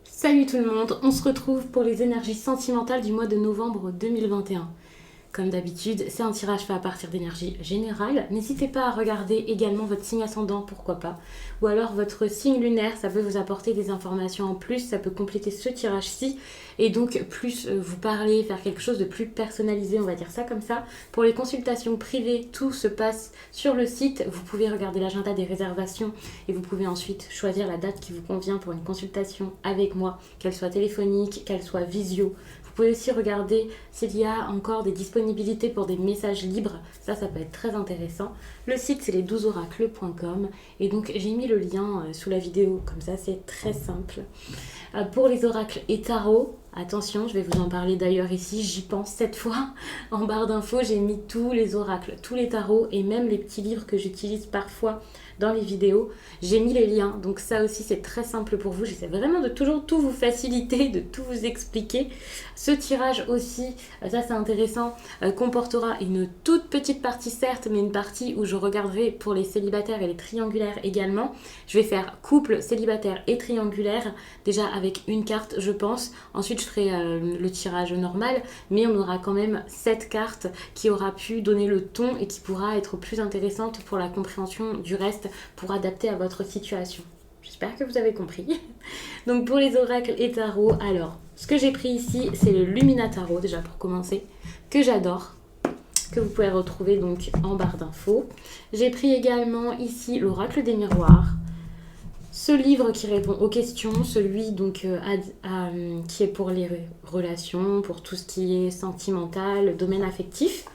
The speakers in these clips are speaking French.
Salut tout le monde, on se retrouve pour les énergies sentimentales du mois de novembre 2021. Comme d'habitude, c'est un tirage fait à partir d'énergie générale. N'hésitez pas à regarder également votre signe ascendant, pourquoi pas. Ou alors votre signe lunaire, ça peut vous apporter des informations en plus, ça peut compléter ce tirage-ci. Et donc plus vous parler, faire quelque chose de plus personnalisé, on va dire ça comme ça. Pour les consultations privées, tout se passe sur le site. Vous pouvez regarder l'agenda des réservations et vous pouvez ensuite choisir la date qui vous convient pour une consultation avec moi, qu'elle soit téléphonique, qu'elle soit visio. Vous pouvez aussi regarder s'il y a encore des disponibilités pour des messages libres. Ça peut être très intéressant. Le site, c'est les12oracles.com. Et donc, j'ai mis le lien sous la vidéo. Comme ça, c'est très simple. Pour les oracles et tarots, attention, je vais vous en parler d'ailleurs ici. J'y pense cette fois. En barre d'infos, j'ai mis tous les oracles, tous les tarots et même les petits livres que j'utilise parfois dans les vidéos. J'ai mis les liens, donc ça aussi c'est très simple pour vous. J'essaie vraiment de toujours tout vous faciliter, de tout vous expliquer. Ce tirage aussi, ça c'est intéressant, comportera une toute petite partie certes, mais une partie où je regarderai pour les célibataires et les triangulaires également. Je vais faire couple, célibataire et triangulaire, déjà avec une carte je pense. Ensuite je ferai le tirage normal, mais on aura quand même 7 cartes qui aura pu donner le ton et qui pourra être plus intéressante pour la compréhension du reste, pour adapter à votre situation. J'espère que vous avez compris. Donc pour les oracles et tarots, alors ce que j'ai pris ici, c'est le Lumina Tarot déjà pour commencer, que j'adore, que vous pouvez retrouver donc en barre d'infos. J'ai pris également ici l'oracle des miroirs, ce livre qui répond aux questions, celui donc qui est pour les relations, pour tout ce qui est sentimental, domaine affectif.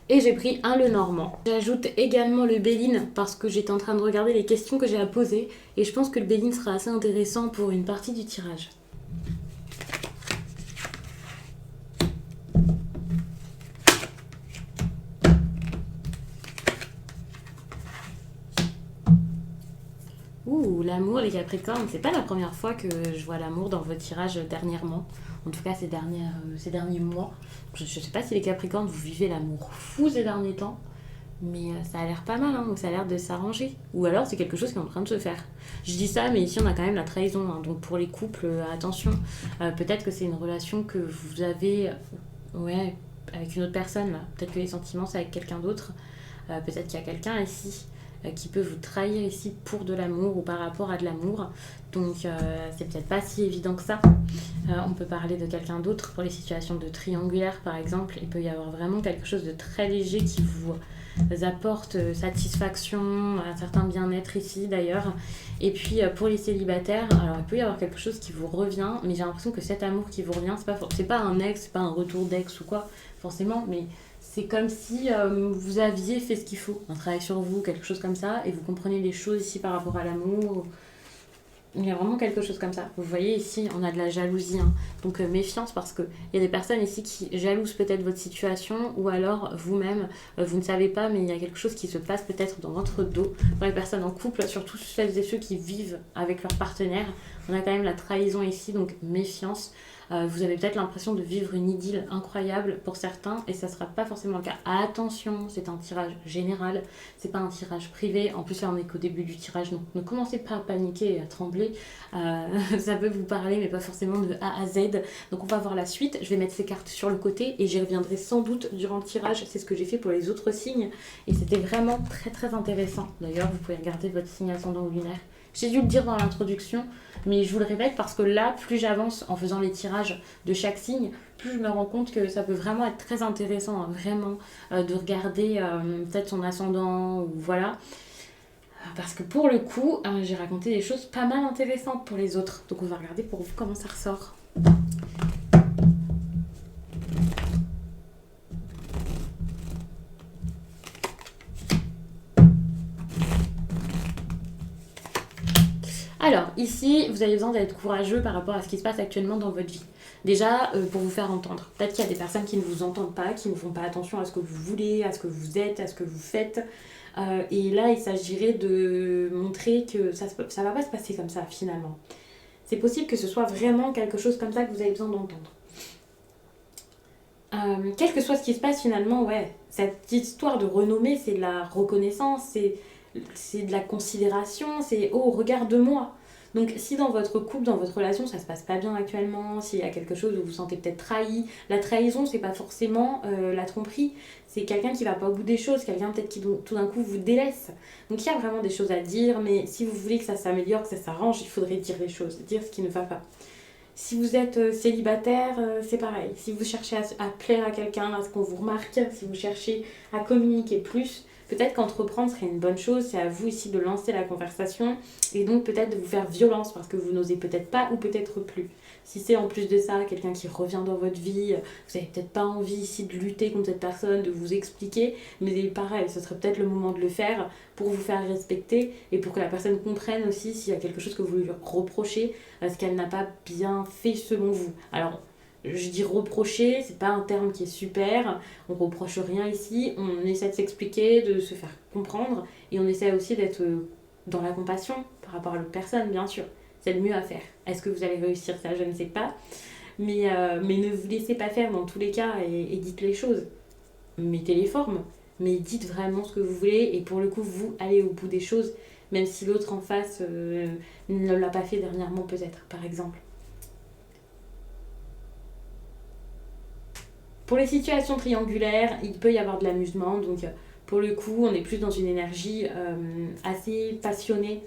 Et j'ai pris un Lenormand. J'ajoute également le Béline parce que j'étais en train de regarder les questions que j'ai à poser et je pense que le Béline sera assez intéressant pour une partie du tirage. Ouh, l'amour, les Capricornes, c'est pas la première fois que je vois l'amour dans vos tirages dernièrement. En tout cas, ces derniers mois. Je sais pas si les Capricornes, vous vivez l'amour fou ces derniers temps, mais ça a l'air pas mal, hein, donc ça a l'air de s'arranger. Ou alors c'est quelque chose qui est en train de se faire. Je dis ça, mais ici on a quand même la trahison, hein, donc pour les couples, attention. Peut-être que c'est une relation que vous avez avec une autre personne, là. Peut-être que les sentiments c'est avec quelqu'un d'autre. Peut-être qu'il y a quelqu'un ici qui peut vous trahir ici pour de l'amour ou par rapport à de l'amour. Donc c'est peut-être pas si évident que ça. On peut parler de quelqu'un d'autre pour les situations de triangulaire par exemple. Il peut y avoir vraiment quelque chose de très léger qui vous apporte satisfaction, un certain bien-être ici d'ailleurs. Et puis pour les célibataires, alors il peut y avoir quelque chose qui vous revient, mais j'ai l'impression que cet amour qui vous revient, c'est pas un ex, c'est pas un retour d'ex ou quoi forcément, mais c'est comme si vous aviez fait ce qu'il faut, un travail sur vous, quelque chose comme ça, et vous comprenez les choses ici par rapport à l'amour. Il y a vraiment quelque chose comme ça. Vous voyez ici, on a de la jalousie. Hein. Donc méfiance parce qu'il y a des personnes ici qui jalousent peut-être votre situation ou alors vous-même, vous ne savez pas, mais il y a quelque chose qui se passe peut-être dans votre dos. Pour les personnes en couple, surtout celles et ceux qui vivent avec leur partenaire, on a quand même la trahison ici, donc méfiance. Vous avez peut-être l'impression de vivre une idylle incroyable pour certains et ça ne sera pas forcément le cas. Attention, c'est un tirage général, c'est pas un tirage privé. En plus là on est qu'au début du tirage, donc ne commencez pas à paniquer et à trembler. Ça peut vous parler mais pas forcément de A à Z. Donc on va voir la suite. Je vais mettre ces cartes sur le côté et j'y reviendrai sans doute durant le tirage. C'est ce que j'ai fait pour les autres signes et c'était vraiment très très intéressant. D'ailleurs vous pouvez regarder votre signe ascendant ou lunaire. J'ai dû le dire dans l'introduction, mais je vous le répète parce que là, plus j'avance en faisant les tirages de chaque signe, plus je me rends compte que ça peut vraiment être très intéressant, hein, vraiment, de regarder peut-être son ascendant, ou voilà. Parce que pour le coup, j'ai raconté des choses pas mal intéressantes pour les autres. Donc on va regarder pour vous comment ça ressort. Alors, ici, vous avez besoin d'être courageux par rapport à ce qui se passe actuellement dans votre vie. Déjà, pour vous faire entendre. Peut-être qu'il y a des personnes qui ne vous entendent pas, qui ne font pas attention à ce que vous voulez, à ce que vous êtes, à ce que vous faites. Et là, il s'agirait de montrer que ça ne va pas se passer comme ça, finalement. C'est possible que ce soit vraiment quelque chose comme ça que vous avez besoin d'entendre. Quel que soit ce qui se passe, finalement, ouais, cette histoire de renommée, c'est de la reconnaissance, c'est de la considération, c'est « oh, regarde-moi ». Donc si dans votre couple, dans votre relation, ça se passe pas bien actuellement, s'il y a quelque chose où vous vous sentez peut-être trahi, la trahison, c'est pas forcément la tromperie, c'est quelqu'un qui va pas au bout des choses, quelqu'un peut-être qui tout d'un coup vous délaisse. Donc il y a vraiment des choses à dire, mais si vous voulez que ça s'améliore, que ça s'arrange, il faudrait dire les choses, dire ce qui ne va pas. Si vous êtes célibataire, c'est pareil. Si vous cherchez à plaire à quelqu'un, à ce qu'on vous remarque, si vous cherchez à communiquer plus, peut-être qu'entreprendre serait une bonne chose. C'est à vous ici de lancer la conversation et donc peut-être de vous faire violence parce que vous n'osez peut-être pas ou peut-être plus. Si c'est en plus de ça quelqu'un qui revient dans votre vie, vous n'avez peut-être pas envie ici de lutter contre cette personne, de vous expliquer, mais pareil, ce serait peut-être le moment de le faire pour vous faire respecter et pour que la personne comprenne aussi s'il y a quelque chose que vous lui reprochez parce qu'elle n'a pas bien fait selon vous. Alors, je dis reprocher, c'est pas un terme qui est super, on reproche rien ici, on essaie de s'expliquer, de se faire comprendre et on essaie aussi d'être dans la compassion par rapport à l'autre personne, bien sûr. C'est le mieux à faire. Est-ce que vous allez réussir ça? Je ne sais pas. Mais ne vous laissez pas faire dans tous les cas et dites les choses. Mettez les formes, mais dites vraiment ce que vous voulez et pour le coup, vous allez au bout des choses, même si l'autre en face ne l'a pas fait dernièrement peut-être, par exemple. Pour les situations triangulaires, il peut y avoir de l'amusement, donc pour le coup, on est plus dans une énergie assez passionnée,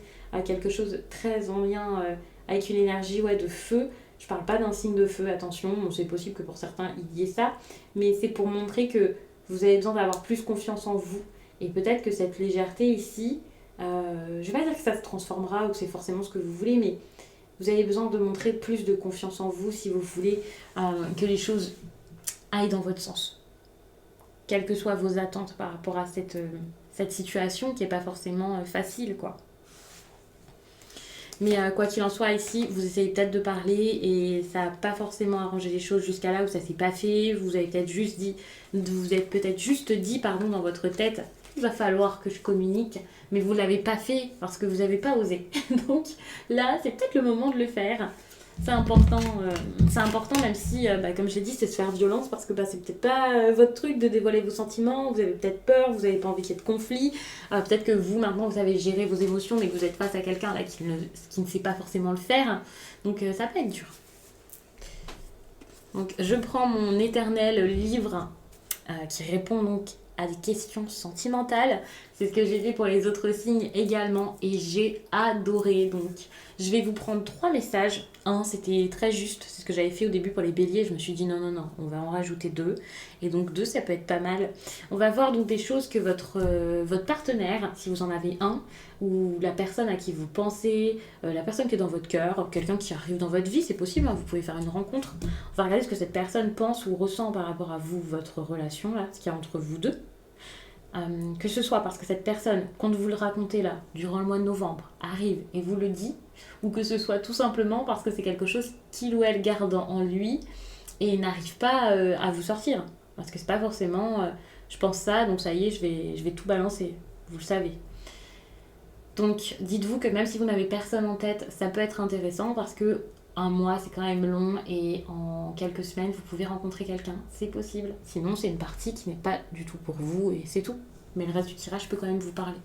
quelque chose très en lien avec une énergie de feu. Je parle pas d'un signe de feu, attention, c'est possible que pour certains il y ait ça, mais c'est pour montrer que vous avez besoin d'avoir plus confiance en vous. Et peut-être que cette légèreté ici, je vais pas dire que ça se transformera ou que c'est forcément ce que vous voulez, mais vous avez besoin de montrer plus de confiance en vous si vous voulez que les choses aillent dans votre sens. Quelles que soient vos attentes par rapport à cette situation qui n'est pas forcément facile, quoi. Mais quoi qu'il en soit, ici, vous essayez peut-être de parler et ça n'a pas forcément arrangé les choses jusqu'à là où ça s'est pas fait. Vous avez peut-être juste dit, dans votre tête, il va falloir que je communique, mais vous l'avez pas fait parce que vous n'avez pas osé. Donc là, c'est peut-être le moment de le faire. C'est important même si, comme j'ai dit, c'est se faire violence parce que c'est peut-être pas votre truc de dévoiler vos sentiments, vous avez peut-être peur, vous n'avez pas envie qu'il y ait de conflit, peut-être que vous maintenant vous savez gérer vos émotions mais que vous êtes face à quelqu'un là qui ne sait pas forcément le faire, donc ça peut être dur. Donc je prends mon éternel livre qui répond donc à des questions sentimentales. C'est ce que j'ai fait pour les autres signes également et j'ai adoré. Donc je vais vous prendre 3 messages. Un, c'était très juste, c'est ce que j'avais fait au début pour les béliers. Je me suis dit non, on va en rajouter 2. Et donc 2, ça peut être pas mal. On va voir donc des choses que votre partenaire, si vous en avez un, ou la personne à qui vous pensez, la personne qui est dans votre cœur, quelqu'un qui arrive dans votre vie, c'est possible, vous pouvez faire une rencontre. On va regarder ce que cette personne pense ou ressent par rapport à vous, votre relation, là, ce qu'il y a entre vous deux. Que ce soit parce que cette personne, quand vous le racontez là, durant le mois de novembre, arrive et vous le dit, ou que ce soit tout simplement parce que c'est quelque chose qu'il ou elle garde en lui et n'arrive pas à vous sortir. Parce que c'est pas forcément je pense ça, donc ça y est, je vais tout balancer. Vous le savez. Donc dites-vous que même si vous n'avez personne en tête, ça peut être intéressant parce que un mois c'est quand même long et en quelques semaines vous pouvez rencontrer quelqu'un, c'est possible. Sinon c'est une partie qui n'est pas du tout pour vous et c'est tout. Mais le reste du tirage peut quand même vous parler.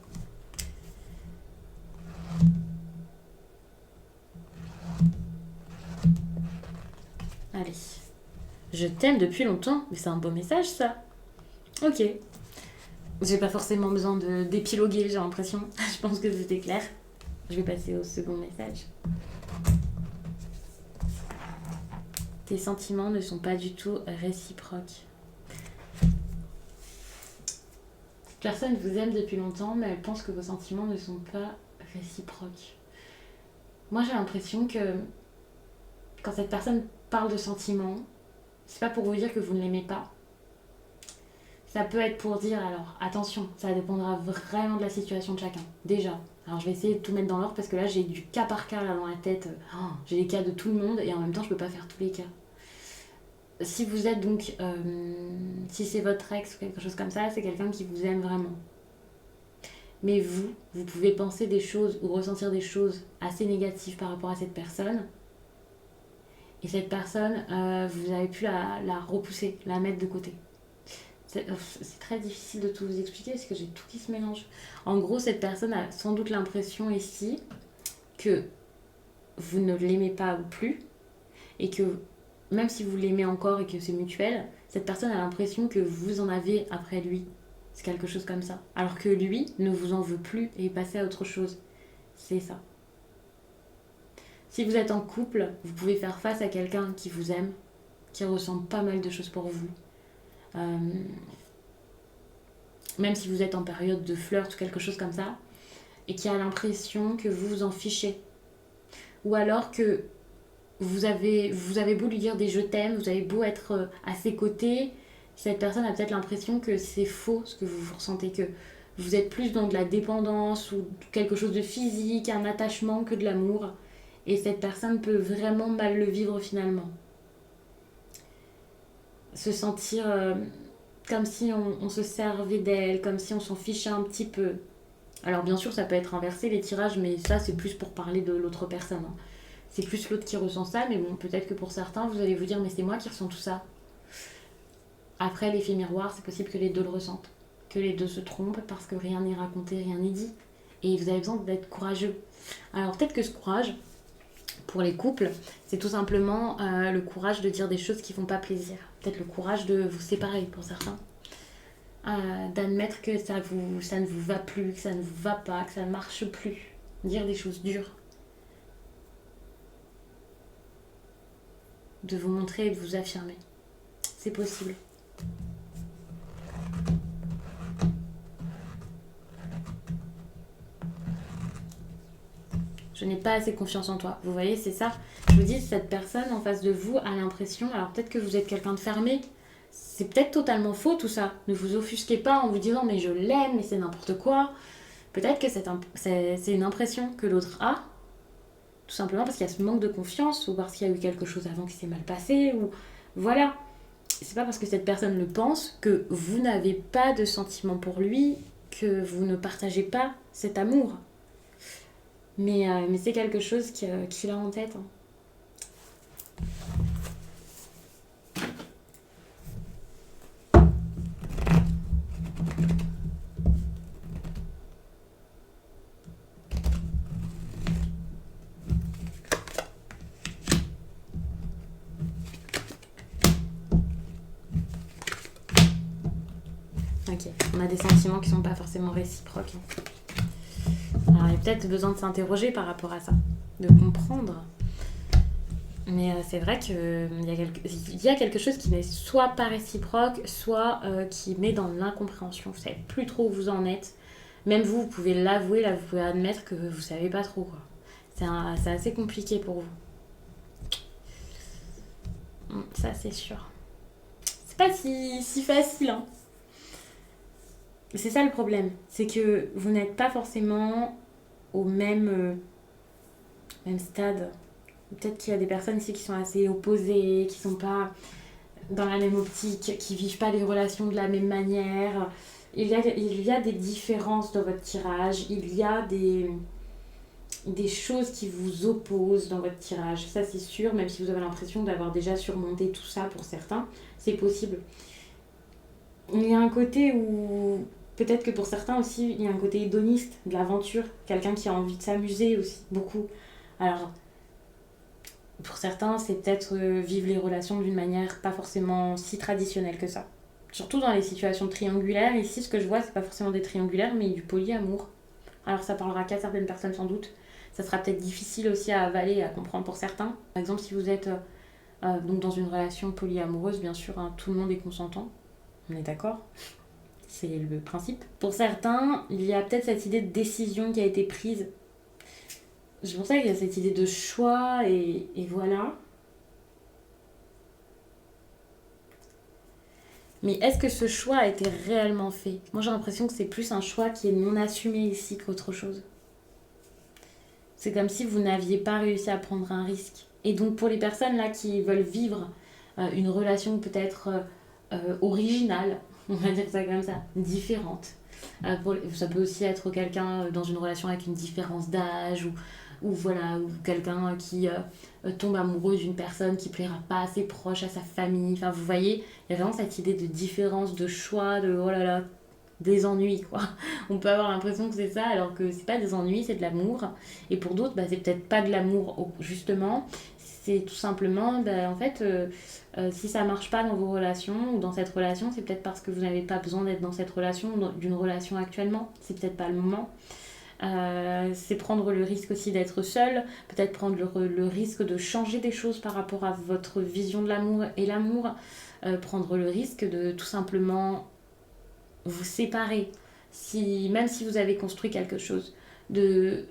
Allez. Je t'aime depuis longtemps, mais c'est un beau message ça. Ok. J'ai pas forcément besoin d'épiloguer, j'ai l'impression. Je pense que c'était clair. Je vais passer au second message. Tes sentiments ne sont pas du tout réciproques. Cette personne vous aime depuis longtemps, mais elle pense que vos sentiments ne sont pas réciproques. Moi, j'ai l'impression que quand cette personne parle de sentiments, c'est pas pour vous dire que vous ne l'aimez pas. Ça peut être pour dire, alors attention, ça dépendra vraiment de la situation de chacun. Déjà. Alors je vais essayer de tout mettre dans l'ordre parce que là j'ai du cas par cas là dans la tête. J'ai les cas de tout le monde et en même temps je peux pas faire tous les cas. Si vous êtes donc, si c'est votre ex ou quelque chose comme ça, c'est quelqu'un qui vous aime vraiment. Mais vous pouvez penser des choses ou ressentir des choses assez négatives par rapport à cette personne. Et cette personne, vous avez pu la repousser, la mettre de côté. C'est très difficile de tout vous expliquer parce que j'ai tout qui se mélange. En gros, cette personne a sans doute l'impression ici que vous ne l'aimez pas ou plus, et que même si vous l'aimez encore et que c'est mutuel, cette personne a l'impression que vous en avez après lui. C'est quelque chose comme ça. Alors que lui ne vous en veut plus et est passé à autre chose. C'est ça. Si vous êtes en couple, vous pouvez faire face à quelqu'un qui vous aime, qui ressent pas mal de choses pour vous. Euh, Même si vous êtes en période de flirt ou quelque chose comme ça, et qui a l'impression que vous vous en fichez. Ou alors que vous avez beau lui dire des je t'aime, vous avez beau être à ses côtés, cette personne a peut-être l'impression que c'est faux ce que vous ressentez, que vous êtes plus dans de la dépendance ou quelque chose de physique, un attachement que de l'amour. Et cette personne peut vraiment mal le vivre finalement. Se sentir comme si on se servait d'elle, comme si on s'en fichait un petit peu. Alors bien sûr ça peut être inversé les tirages, mais ça c'est plus pour parler de l'autre personne. Hein. C'est plus l'autre qui ressent ça, mais bon, peut-être que pour certains, vous allez vous dire, mais c'est moi qui ressens tout ça. Après, l'effet miroir, c'est possible que les deux le ressentent. Que les deux se trompent parce que rien n'est raconté, rien n'est dit. Et vous avez besoin d'être courageux. Alors peut-être que ce courage, pour les couples, c'est tout simplement le courage de dire des choses qui font pas plaisir. Peut-être le courage de vous séparer pour certains. D'admettre que ça ne vous va plus, que ça ne vous va pas, que ça ne marche plus. Dire des choses dures. De vous montrer et de vous affirmer. C'est possible. Je n'ai pas assez confiance en toi. Vous voyez, c'est ça. Je vous dis, cette personne en face de vous a l'impression, alors peut-être que vous êtes quelqu'un de fermé, c'est peut-être totalement faux tout ça. Ne vous offusquez pas en vous disant mais je l'aime, mais c'est n'importe quoi. Peut-être que c'est une impression que l'autre a, tout simplement parce qu'il y a ce manque de confiance ou parce qu'il y a eu quelque chose avant qui s'est mal passé ou voilà. C'est pas parce que cette personne le pense que vous n'avez pas de sentiment pour lui, que vous ne partagez pas cet amour. Mais c'est quelque chose qu'il a en tête. Hein. Ok, on a des sentiments qui sont pas forcément réciproques. Alors il y a peut-être besoin de s'interroger par rapport à ça, de comprendre. Mais c'est vrai qu'il y a quelque chose qui n'est soit pas réciproque, soit qui met dans l'incompréhension. Vous savez plus trop où vous en êtes. Même vous pouvez l'avouer, là, vous pouvez admettre que vous savez pas trop. Quoi. C'est assez compliqué pour vous. Ça, c'est sûr. C'est pas si facile, hein. C'est ça le problème. C'est que vous n'êtes pas forcément au même stade. Peut-être qu'il y a des personnes ici qui sont assez opposées, qui sont pas dans la même optique, qui vivent pas les relations de la même manière. Il y a des différences dans votre tirage, il y a des choses qui vous opposent dans votre tirage. Ça c'est sûr, même si vous avez l'impression d'avoir déjà surmonté tout ça pour certains, c'est possible. Il y a un côté où, peut-être que pour certains aussi, il y a un côté hédoniste, de l'aventure, quelqu'un qui a envie de s'amuser aussi, beaucoup. Alors, pour certains, c'est peut-être vivre les relations d'une manière pas forcément si traditionnelle que ça. Surtout dans les situations triangulaires. Ici, ce que je vois, c'est pas forcément des triangulaires, mais du polyamour. Alors, ça parlera qu'à certaines personnes sans doute. Ça sera peut-être difficile aussi à avaler et à comprendre pour certains. Par exemple, si vous êtes donc dans une relation polyamoureuse, bien sûr, hein, tout le monde est consentant. On est d'accord ? C'est le principe. Pour certains, il y a peut-être cette idée de décision qui a été prise. C'est pour ça qu'il y a cette idée de choix et voilà. Mais est-ce que ce choix a été réellement fait ? Moi j'ai l'impression que c'est plus un choix qui est non assumé ici qu'autre chose. C'est comme si vous n'aviez pas réussi à prendre un risque. Et donc pour les personnes là qui veulent vivre une relation peut-être originale, on va dire ça comme ça, différente. Ça peut aussi être quelqu'un dans une relation avec une différence d'âge ou voilà, ou quelqu'un qui tombe amoureux d'une personne qui plaira pas assez proche à sa famille. Enfin, vous voyez, il y a vraiment cette idée de différence, de choix, de oh là là, des ennuis, quoi. On peut avoir l'impression que c'est ça, alors que c'est pas des ennuis, c'est de l'amour. Et pour d'autres, c'est peut-être pas de l'amour, justement. C'est tout simplement, en fait, si ça marche pas dans vos relations ou dans cette relation, c'est peut-être parce que vous n'avez pas besoin d'être dans cette relation, d'une relation actuellement. C'est peut-être pas le moment. C'est prendre le risque aussi d'être seul, peut-être prendre le risque de changer des choses par rapport à votre vision de l'amour et l'amour, prendre le risque de tout simplement vous séparer, même si vous avez construit quelque chose, de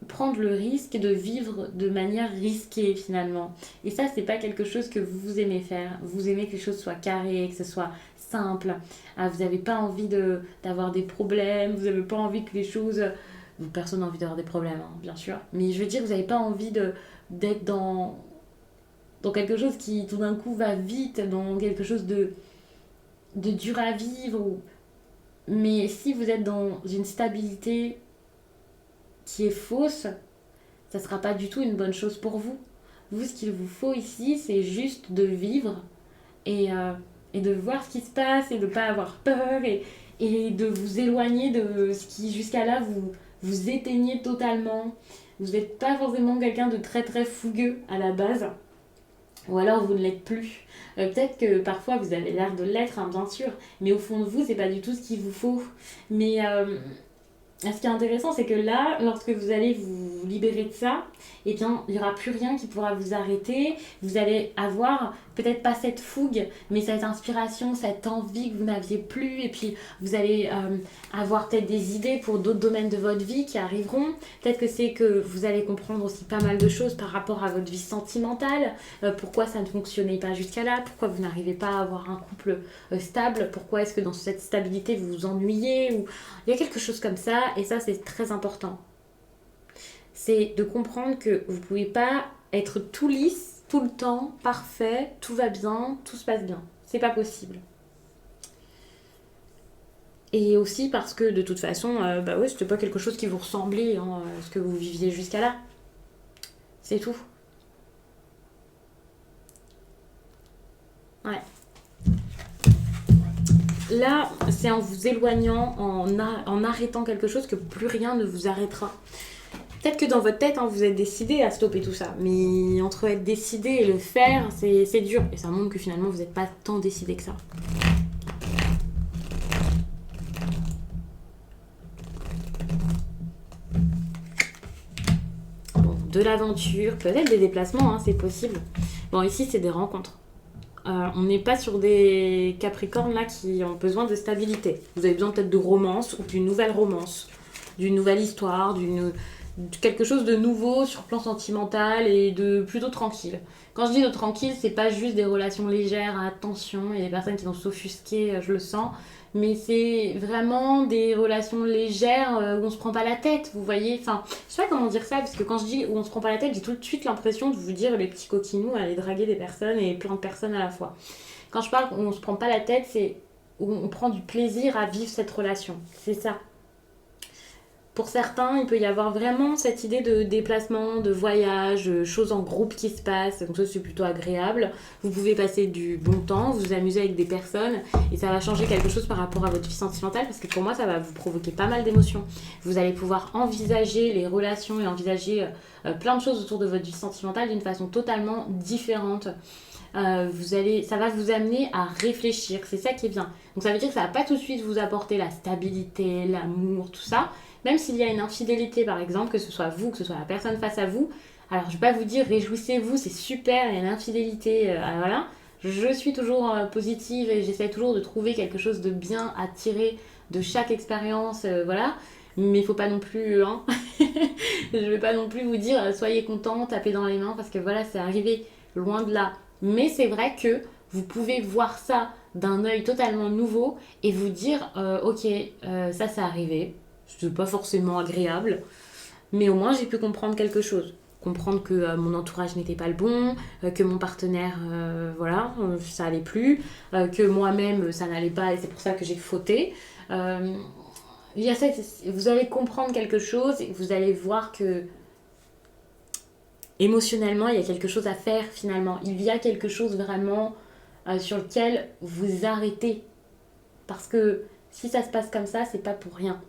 prendre le risque de vivre de manière risquée finalement. Et ça, c'est pas quelque chose que vous aimez faire. Vous aimez que les choses soient carrées, que ce soit simple. Vous n'avez pas envie d'avoir des problèmes, vous n'avez pas envie que les choses... Personne n'a envie d'avoir des problèmes, hein, bien sûr. Mais je veux dire, vous n'avez pas envie d'être dans quelque chose qui tout d'un coup va vite, dans quelque chose de dur à vivre. Mais si vous êtes dans une stabilité qui est fausse, ça sera pas du tout une bonne chose pour vous. Vous, ce qu'il vous faut ici, c'est juste de vivre et de voir ce qui se passe et de pas avoir peur et de vous éloigner de ce qui jusqu'à là vous éteignez totalement. Vous n'êtes pas forcément quelqu'un de très très fougueux à la base, ou alors vous ne l'êtes plus. Peut-être que parfois vous avez l'air de l'être, hein, bien sûr, mais au fond de vous, c'est pas du tout ce qu'il vous faut. Mais ce qui est intéressant, c'est que là, lorsque vous allez vous libérer de ça, eh bien, il n'y aura plus rien qui pourra vous arrêter. Vous allez avoir peut-être pas cette fougue, mais cette inspiration, cette envie que vous n'aviez plus. Et puis, vous allez avoir peut-être des idées pour d'autres domaines de votre vie qui arriveront. Peut-être que c'est que vous allez comprendre aussi pas mal de choses par rapport à votre vie sentimentale. Pourquoi ça ne fonctionnait pas jusqu'à là, pourquoi vous n'arrivez pas à avoir un couple stable, pourquoi est-ce que dans cette stabilité vous vous ennuyez, ou il y a quelque chose comme ça. Et ça, c'est très important. C'est de comprendre que vous ne pouvez pas être tout lisse, tout le temps, parfait, tout va bien, tout se passe bien. C'est pas possible. Et aussi parce que de toute façon, c'était pas quelque chose qui vous ressemblait, hein, ce que vous viviez jusqu'à là. C'est tout. Ouais. Là, c'est en vous éloignant, en arrêtant quelque chose que plus rien ne vous arrêtera. Peut-être que dans votre tête, hein, vous êtes décidé à stopper tout ça. Mais entre être décidé et le faire, c'est dur. Et ça montre que finalement, vous n'êtes pas tant décidé que ça. Bon, de l'aventure, peut-être des déplacements, hein, c'est possible. Bon, ici, c'est des rencontres. On n'est pas sur des Capricornes là qui ont besoin de stabilité. Vous avez besoin peut-être de romance ou d'une nouvelle romance, d'une nouvelle histoire, quelque chose de nouveau sur le plan sentimental et de plutôt tranquille. Quand je dis de tranquille, c'est pas juste des relations légères à tension, il y a des personnes qui vont s'offusquer, je le sens, mais c'est vraiment des relations légères où on se prend pas la tête, vous voyez. Enfin, je sais pas comment dire ça, parce que quand je dis où on se prend pas la tête, j'ai tout de suite l'impression de vous dire les petits coquinous à aller draguer des personnes et plein de personnes à la fois. Quand je parle où on se prend pas la tête, c'est où on prend du plaisir à vivre cette relation. C'est ça. Pour certains, il peut y avoir vraiment cette idée de déplacement, de voyage, de choses en groupe qui se passent. Donc ça, c'est plutôt agréable. Vous pouvez passer du bon temps, vous amuser avec des personnes et ça va changer quelque chose par rapport à votre vie sentimentale parce que pour moi, ça va vous provoquer pas mal d'émotions. Vous allez pouvoir envisager les relations et envisager plein de choses autour de votre vie sentimentale d'une façon totalement différente. Ça va vous amener à réfléchir, c'est ça qui est bien. Donc ça veut dire que ça va pas tout de suite vous apporter la stabilité, l'amour, tout ça. Même s'il y a une infidélité par exemple, que ce soit vous, que ce soit la personne face à vous, alors je vais pas vous dire réjouissez-vous, c'est super, il y a une infidélité, voilà. Je suis toujours positive et j'essaie toujours de trouver quelque chose de bien à tirer de chaque expérience, voilà. Mais il faut pas non plus, hein. Je vais pas non plus vous dire soyez content, tapez dans les mains parce que voilà, c'est arrivé loin de là. Mais c'est vrai que vous pouvez voir ça d'un œil totalement nouveau et vous dire ok, ça c'est arrivé, c'est pas forcément agréable, mais au moins j'ai pu comprendre quelque chose. Comprendre que mon entourage n'était pas le bon, que mon partenaire, ça allait plus, que moi-même ça n'allait pas et c'est pour ça que j'ai fauté. Vous allez comprendre quelque chose et vous allez voir que émotionnellement, il y a quelque chose à faire finalement. Il y a quelque chose vraiment sur lequel vous arrêtez. Parce que si ça se passe comme ça, c'est pas pour rien.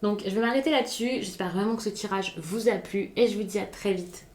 Donc je vais m'arrêter là-dessus. J'espère vraiment que ce tirage vous a plu et je vous dis à très vite